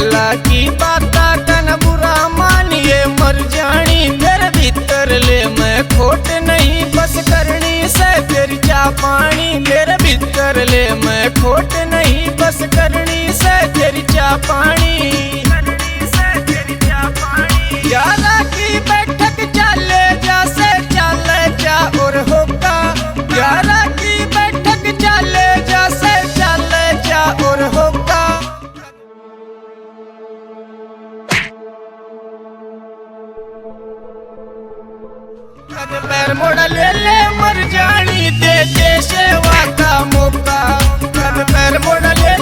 गला की बाता कन बुरा मानिए मर जानी मेरे भीतर ले मैं खोट नहीं बस करनी से तेरी चा पानी मेरे भीतर ले मैं खोट नहीं बस करनी से तेरी चा पानी यारा की बैठक चले जा से चले जा और होगा यारा की बैठक चले जा से चले जा और होगा कद पैर मोड़ ले मर जानी दे दे सेवा का मौका कद पैर मोड़ ले